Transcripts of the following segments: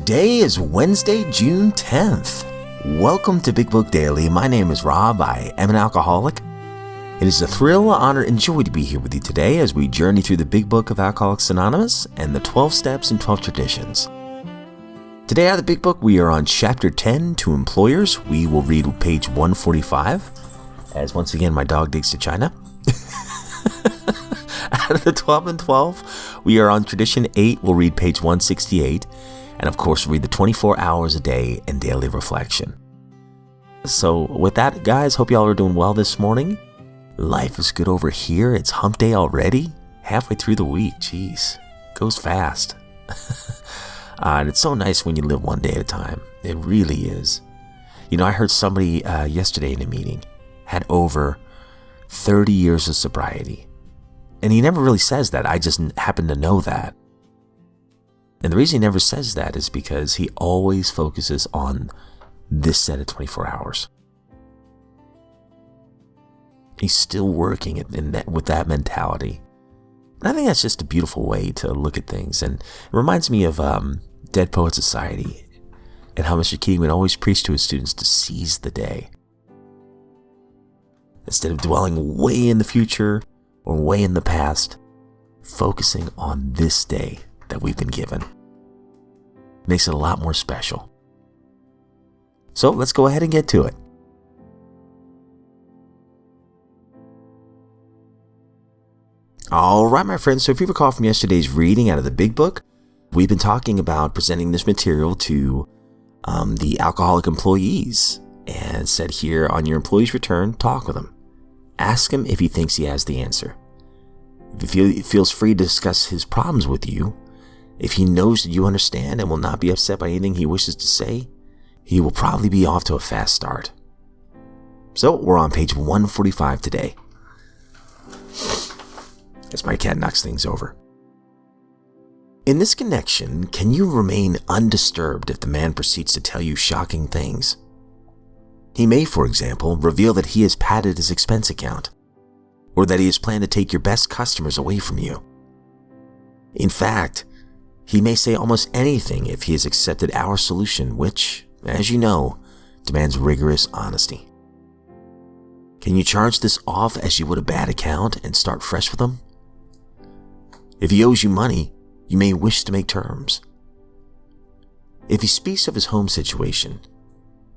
Today is Wednesday, June 10th. Welcome to Big Book Daily. My name is Rob. I am an alcoholic. It is a thrill, honor, and joy to be here with you today as we journey through the Big Book of Alcoholics Anonymous and the 12 Steps and 12 Traditions. Today out of the Big Book, we are on Chapter 10, To Employers. We will read page 145, as once again my dog digs to China. Out of the 12 and 12, we are on Tradition 8. We'll read page 168. And of course, read the 24 hours a day and daily reflection. So with that, guys, hope y'all are doing well this morning. Life is good over here. It's hump day already. Halfway through the week. Jeez, goes fast. And it's so nice when you live one day at a time. It really is. You know, I heard somebody yesterday in a meeting had over 30 years of sobriety. And he never really says that. I just happen to know that. And the reason he never says that is because he always focuses on this set of 24 hours. He's still working with that mentality. And I think that's just a beautiful way to look at things. And it reminds me of Dead Poet Society and how Mr. Keating would always preach to his students to seize the day. Instead of dwelling way in the future or way in the past, focusing on this day that we've been given. Makes it a lot more special. So let's go ahead and get to it. All right, my friends. So if you recall from yesterday's reading out of the Big Book, we've been talking about presenting this material to the alcoholic employees, and said here, on your employee's return, talk with him. Ask him if he thinks he has the answer. If he feels free to discuss his problems with you, if he knows that you understand and will not be upset by anything he wishes to say, he will probably be off to a fast start. So we're on page 145 today. As my cat knocks things over. In this connection, can you remain undisturbed if the man proceeds to tell you shocking things? He may, for example, reveal that he has padded his expense account, or that he has planned to take your best customers away from you. In fact, he may say almost anything if he has accepted our solution, which, as you know, demands rigorous honesty. Can you charge this off as you would a bad account and start fresh with him? If he owes you money, you may wish to make terms. If he speaks of his home situation,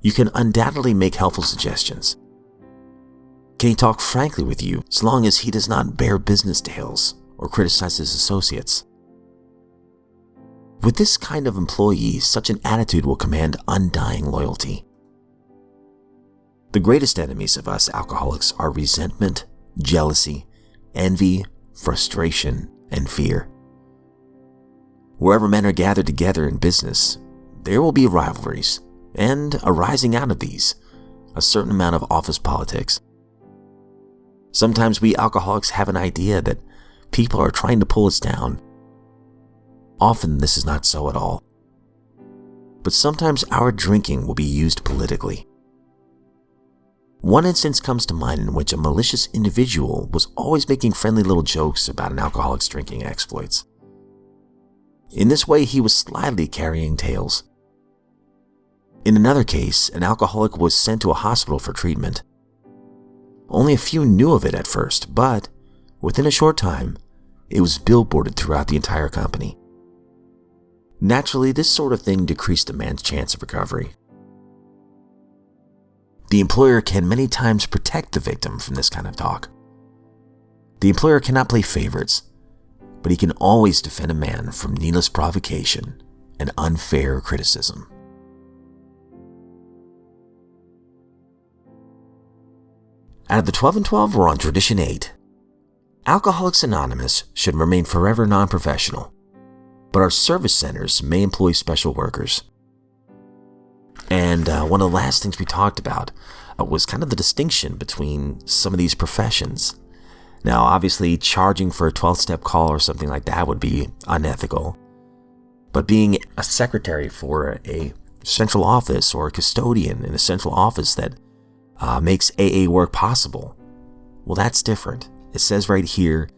you can undoubtedly make helpful suggestions. Can he talk frankly with you so long as he does not bear business tales or criticize his associates? With this kind of employee, such an attitude will command undying loyalty. The greatest enemies of us alcoholics are resentment, jealousy, envy, frustration, and fear. Wherever men are gathered together in business, there will be rivalries, and arising out of these, a certain amount of office politics. Sometimes we alcoholics have an idea that people are trying to pull us down. Often this is not so at all. But sometimes our drinking will be used politically. One instance comes to mind in which a malicious individual was always making friendly little jokes about an alcoholic's drinking exploits. In this way, he was slyly carrying tales. In another case, an alcoholic was sent to a hospital for treatment. Only a few knew of it at first, but within a short time, it was billboarded throughout the entire company. Naturally, this sort of thing decreased the man's chance of recovery. The employer can many times protect the victim from this kind of talk. The employer cannot play favorites, but he can always defend a man from needless provocation and unfair criticism. Out of the 12 and 12, we're on Tradition 8. Alcoholics Anonymous should remain forever non-professional, but our service centers may employ special workers. And one of the last things we talked about was kind of the distinction between some of these professions. Now, obviously, charging for a 12-step call or something like that would be unethical. But being a secretary for a central office or a custodian in a central office that makes AA work possible, well, that's different. It says right here,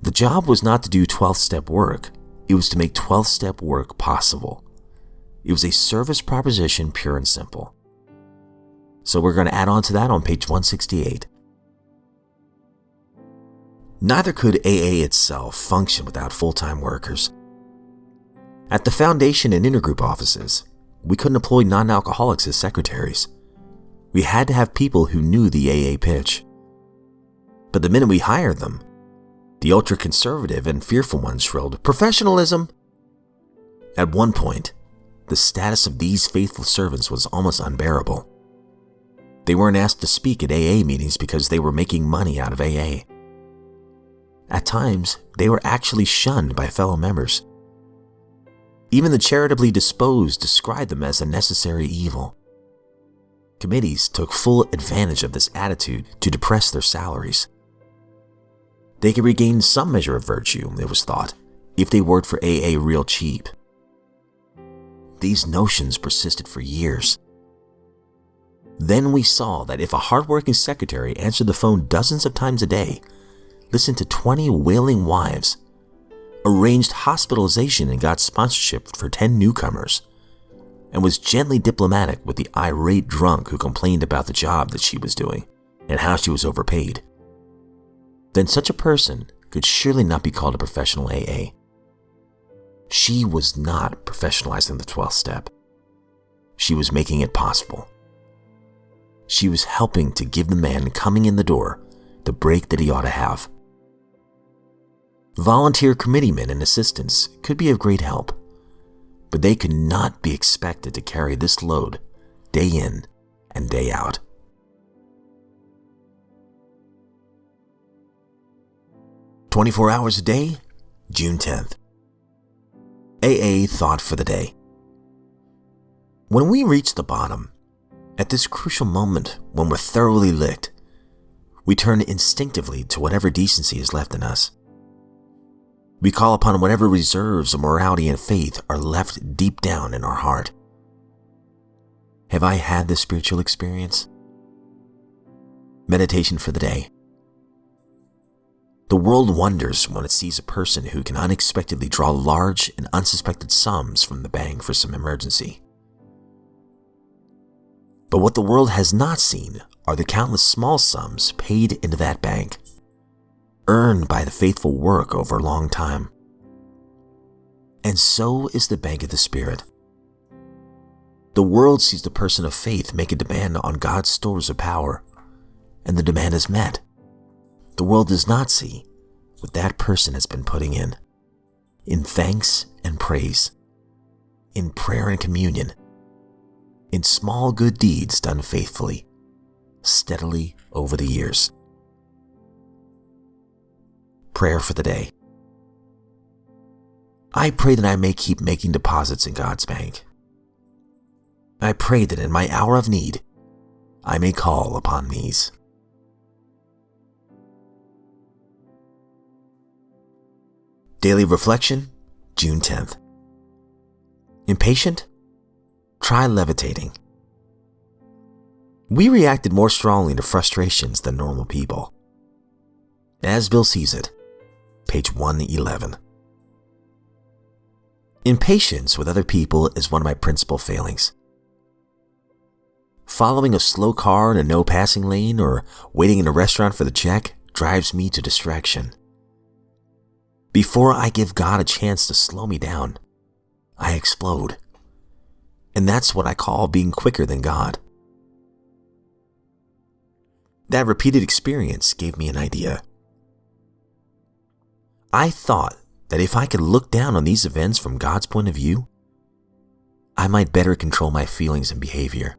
the job was not to do 12th step work. It was to make 12th step work possible. It was a service proposition, pure and simple. So we're going to add on to that on page 168. Neither could AA itself function without full-time workers. At the foundation and intergroup offices, we couldn't employ non-alcoholics as secretaries. We had to have people who knew the AA pitch. But the minute we hired them, the ultra-conservative and fearful ones shrilled, "Professionalism!" At one point, the status of these faithful servants was almost unbearable. They weren't asked to speak at AA meetings because they were making money out of AA. At times, they were actually shunned by fellow members. Even the charitably disposed described them as a necessary evil. Committees took full advantage of this attitude to depress their salaries. They could regain some measure of virtue, it was thought, if they worked for AA real cheap. These notions persisted for years. Then we saw that if a hardworking secretary answered the phone dozens of times a day, listened to 20 wailing wives, arranged hospitalization and got sponsorship for 10 newcomers, and was gently diplomatic with the irate drunk who complained about the job that she was doing and how she was overpaid, then such a person could surely not be called a professional AA. She was not professionalizing the 12th step. She was making it possible. She was helping to give the man coming in the door the break that he ought to have. Volunteer committeemen and assistants could be of great help, but they could not be expected to carry this load day in and day out. "24 hours a day, June 10th. AA thought for the day. When we reach the bottom, at this crucial moment when we're thoroughly licked, we turn instinctively to whatever decency is left in us. We call upon whatever reserves of morality and faith are left deep down in our heart. Have I had this spiritual experience? Meditation for the day. The world wonders when it sees a person who can unexpectedly draw large and unsuspected sums from the bank for some emergency. But what the world has not seen are the countless small sums paid into that bank, earned by the faithful work over a long time. And so is the bank of the Spirit. The world sees the person of faith make a demand on God's stores of power, and the demand is met. The world does not see what that person has been putting in thanks and praise, in prayer and communion, in small good deeds done faithfully, steadily over the years. Prayer for the day. I pray that I may keep making deposits in God's bank. I pray that in my hour of need, I may call upon these. Daily Reflection, June 10th. Impatient? Try levitating. We reacted more strongly to frustrations than normal people. As Bill sees it, page 111. Impatience with other people is one of my principal failings. Following a slow car in a no-passing lane or waiting in a restaurant for the check drives me to distraction. Before I give God a chance to slow me down, I explode. And that's what I call being quicker than God. That repeated experience gave me an idea. I thought that if I could look down on these events from God's point of view, I might better control my feelings and behavior.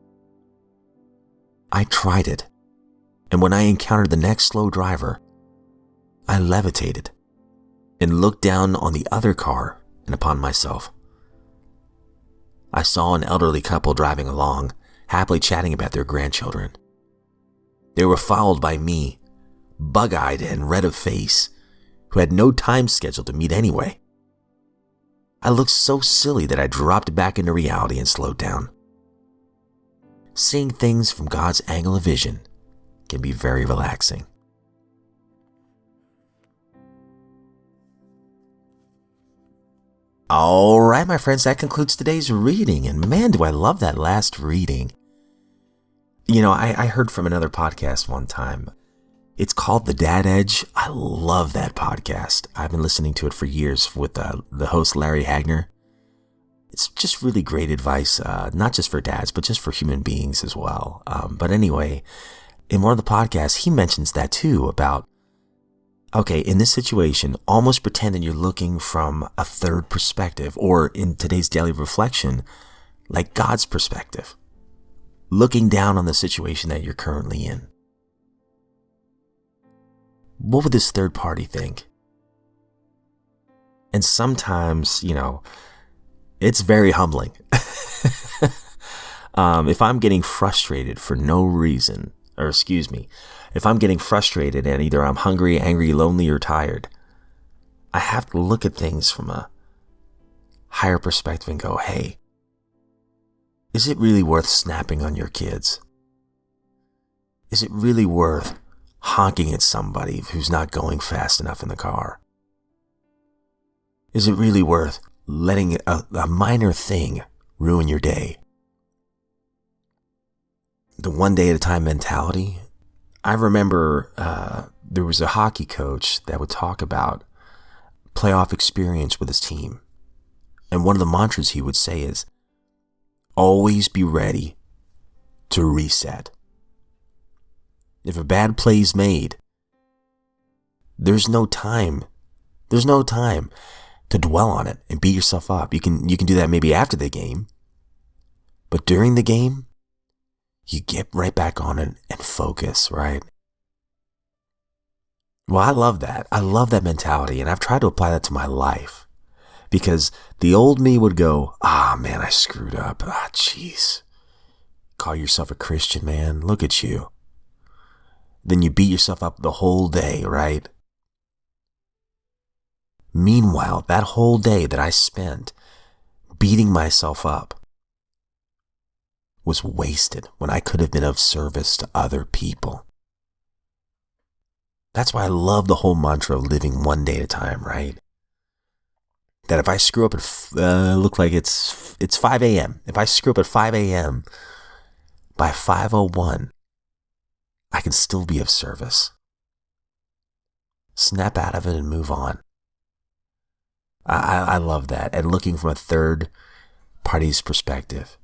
I tried it, and when I encountered the next slow driver, I levitated and looked down on the other car and upon myself. I saw an elderly couple driving along, happily chatting about their grandchildren. They were followed by me, bug-eyed and red of face, who had no time scheduled to meet anyway. I looked so silly that I dropped back into reality and slowed down. Seeing things from God's angle of vision can be very relaxing. All right, my friends, that concludes today's reading. And man, do I love that last reading. You know, I heard from another podcast one time. It's called The Dad Edge. I love that podcast. I've been listening to it for years with the host, Larry Hagner. It's just really great advice, not just for dads, but just for human beings as well. But anyway, in one of the podcasts, he mentions that too about, okay, in this situation, almost pretending you're looking from a third perspective, or in today's daily reflection, like God's perspective, looking down on the situation that you're currently in. What would this third party think? And sometimes, you know, it's very humbling. If I'm getting frustrated for no reason, or excuse me, if I'm getting frustrated and either I'm hungry, angry, lonely, or tired, I have to look at things from a higher perspective and go, hey, is it really worth snapping on your kids? Is it really worth honking at somebody who's not going fast enough in the car? Is it really worth letting a minor thing ruin your day? The one day at a time mentality. I remember there was a hockey coach that would talk about playoff experience with his team. And one of the mantras he would say is, always be ready to reset. If a bad play is made, there's no time to dwell on it and beat yourself up. You can do that maybe after the game, but during the game, you get right back on it and focus, right? Well, I love that. I love that mentality, and I've tried to apply that to my life, because the old me would go, man, I screwed up. Jeez. Call yourself a Christian, man. Look at you. Then you beat yourself up the whole day, right? Meanwhile, that whole day that I spent beating myself up was wasted when I could have been of service to other people. That's why I love the whole mantra of living one day at a time, right? That if I screw up at, look like it's 5 a.m. If I screw up at 5 a.m., by 5:01, I can still be of service. Snap out of it and move on. I love that. And looking from a third party's perspective.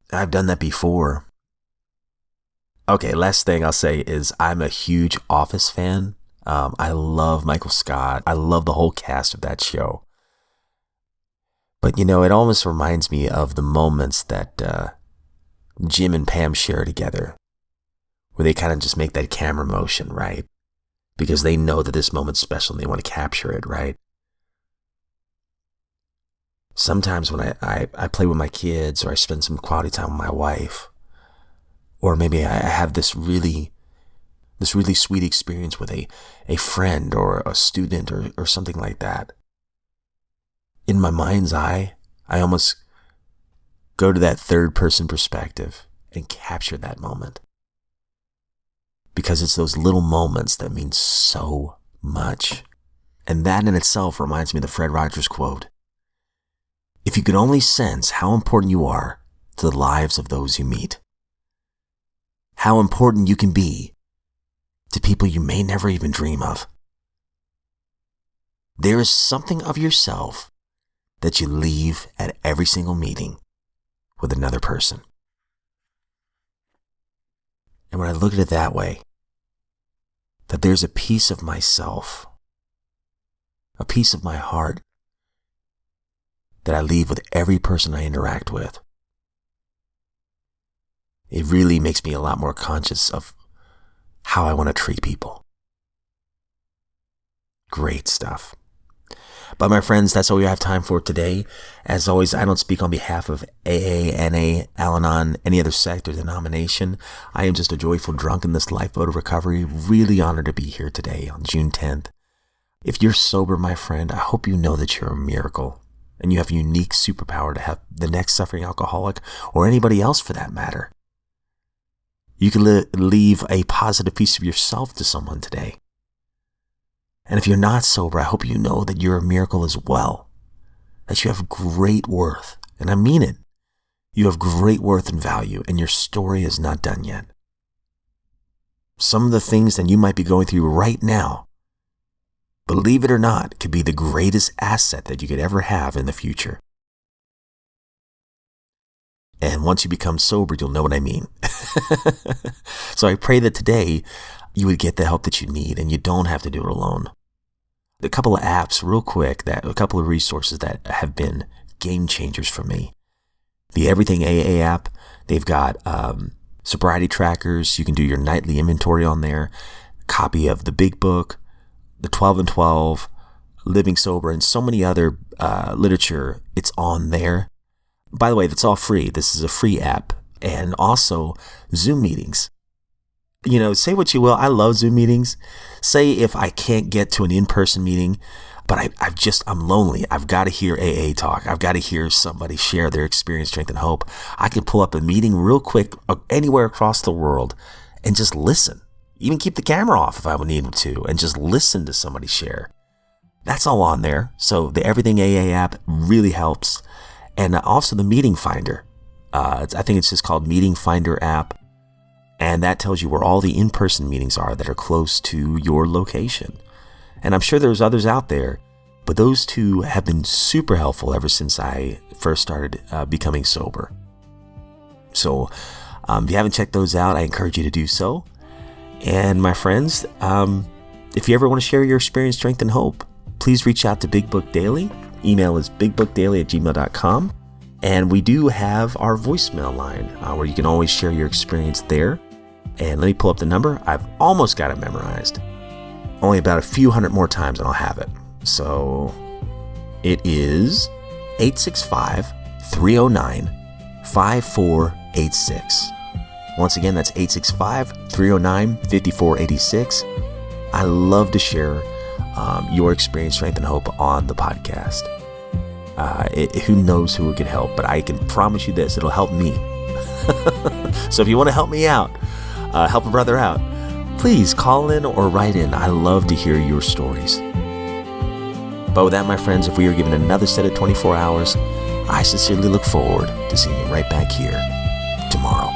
I've done that before. Okay, last thing I'll say is I'm a huge Office fan. I love Michael Scott. I love the whole cast of that show. But, you know, it almost reminds me of the moments that Jim and Pam share together, where they kind of just make that camera motion, right? Because they know that this moment's special and they want to capture it, right? Sometimes when I play with my kids, or I spend some quality time with my wife, or maybe I have this really sweet experience with a friend or a student or something like that, in my mind's eye, I almost go to that third person perspective and capture that moment. Because it's those little moments that mean so much. And that in itself reminds me of the Fred Rogers quote. If you could only sense how important you are to the lives of those you meet, how important you can be to people you may never even dream of, there is something of yourself that you leave at every single meeting with another person. And when I look at it that way, that there's a piece of myself, a piece of my heart, that I leave with every person I interact with, it really makes me a lot more conscious of how I want to treat people. Great stuff. But my friends, that's all we have time for today. As always, I don't speak on behalf of AA, NA, Al-Anon, any other sect or denomination. I am just a joyful drunk in this lifeboat of recovery. Really honored to be here today on June 10th. If you're sober, my friend, I hope you know that you're a miracle and you have a unique superpower to help the next suffering alcoholic, or anybody else for that matter. You can leave a positive piece of yourself to someone today. And if you're not sober, I hope you know that you're a miracle as well. that you have great worth. And I mean it. You have great worth and value, and your story is not done yet. Some of the things that you might be going through right now, believe it or not, could be the greatest asset that you could ever have in the future. And once you become sober, you'll know what I mean. So I pray that today you would get the help that you need and you don't have to do it alone. A couple of apps real quick, a couple of resources that have been game changers for me. The Everything AA app, they've got sobriety trackers. You can do your nightly inventory on there. Copy of the Big Book, the 12 and 12, Living Sober, and so many other literature. It's on there. By the way, that's all free. This is a free app. And also Zoom meetings. You know, say what you will. I love Zoom meetings. Say if I can't get to an in-person meeting, but I'm lonely. I've got to hear AA talk. I've got to hear somebody share their experience, strength, and hope. I can pull up a meeting real quick anywhere across the world and just listen. Even keep the camera off if I would need to and just listen to somebody share. That's all on there. So the Everything AA app really helps. And also the Meeting Finder. I think it's just called Meeting Finder app. And that tells you where all the in-person meetings are that are close to your location. And I'm sure there's others out there, but those two have been super helpful ever since I first started becoming sober. So if you haven't checked those out, I encourage you to do so. And my friends, if you ever want to share your experience, strength, and hope, please reach out to Big Book Daily. Email is bigbookdaily@gmail.com. And we do have our voicemail line where you can always share your experience there. And let me pull up the number. I've almost got it memorized. Only about a few hundred more times and I'll have it. So it is 865-309-5486. Once again, that's 865-309-5486. I love to share your experience, strength, and hope on the podcast. Who knows who it could help, but I can promise you this, it'll help me. So if you want to help me out, help a brother out, please call in or write in. I love to hear your stories. But with that, my friends, if we are given another set of 24 hours, I sincerely look forward to seeing you right back here tomorrow.